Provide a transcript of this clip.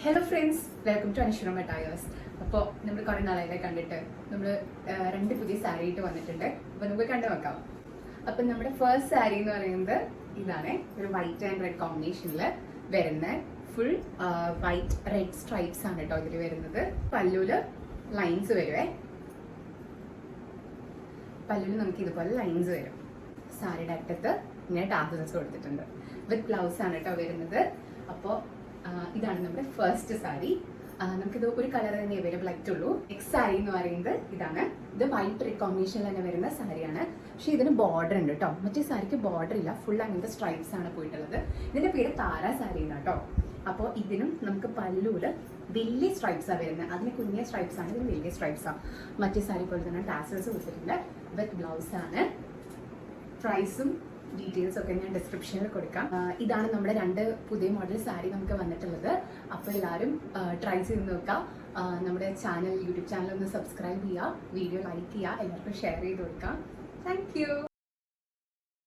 Hello friends, welcome to Anushwara tyres. അപ്പോൾ നമ്മൾ കുറേ നാളായി കണ്ടിട്ട് നമ്മൾ രണ്ട് പുതിയ സാരി ആയിട്ട് വന്നിട്ടുണ്ട്. അപ്പോൾ നമുക്ക് കണ്ടു നോക്കാം. അപ്പം നമ്മുടെ ഫസ്റ്റ് സാരി എന്ന് പറയുന്നത് ഇതാണ്. ഒരു വൈറ്റ് ആൻഡ് റെഡ് കോമ്പിനേഷനിൽ വരുന്ന ഫുൾ വൈറ്റ് റെഡ് സ്ട്രൈപ്സ് ആണ് കേട്ടോ ഇതിൽ വരുന്നത്. പല്ലുവില് ലൈൻസ് വരുവേ. പല്ലുവിൽ നമുക്ക് ഇതുപോലെ ലൈൻസ് വരും. സാരിയുടെ അറ്റത്ത് ഇങ്ങനെ ടാസൽസ് കൊടുത്തിട്ടുണ്ട്. വിത്ത് ബ്ലൗസ് ആണ് കേട്ടോ വരുന്നത്. അപ്പോൾ ഇതാണ് നമ്മുടെ ഫസ്റ്റ് സാരി. നമുക്കിത് ഒരു കളർ തന്നെ അവൈലബിൾ ആയിട്ടുള്ളൂ. നെക്സ്റ്റ് സാരി എന്ന് പറയുന്നത് ഇതാണ്. ഇത് വൈറ്റ് റെഡ് കോമ്പിനേഷനിൽ തന്നെ വരുന്ന സാരിയാണ്. പക്ഷെ ഇതിന് ബോർഡർ ഉണ്ട് കേട്ടോ. മറ്റേ സാരിക്ക് ബോർഡർ ഇല്ല, ഫുൾ അങ്ങനത്തെ സ്ട്രൈപ്സ് ആണ് പോയിട്ടുള്ളത്. ഇതിന്റെ പേര് താര സാരി കേട്ടോ. അപ്പോൾ ഇതിനും നമുക്ക് പല്ലൂല് വലിയ സ്ട്രൈപ്സ് ആണ് വരുന്നത്. അതിന് കുഞ്ഞിയ സ്ട്രൈപ്സ് ആണ്, ഇതിന് വലിയ സ്ട്രൈപ്സ് ആണ്. മറ്റേ സാരി പോലെ തന്നെ ടാസൽസ് കൊടുത്തിട്ടുണ്ട്. വിത്ത് ബ്ലൗസ് ആണ്. പ്രൈസും ഡീറ്റെയിൽസ് ഒക്കെ ഞാൻ ഡിസ്ക്രിപ്ഷനിൽ കൊടുക്കാം. ഇതാണ് നമ്മുടെ രണ്ട് പുതിയ മോഡൽ സാരി നമുക്ക് വന്നിട്ടുള്ളത്. അപ്പോൾ എല്ലാവരും ട്രൈ ചെയ്ത് നോക്കാം. നമ്മുടെ യൂട്യൂബ് ചാനൽ ഒന്ന് സബ്സ്ക്രൈബ് ചെയ്യുക, വീഡിയോ ലൈക്ക് ചെയ്യുക, എല്ലാവർക്കും ഷെയർ ചെയ്ത് കൊടുക്കാം. Thank you.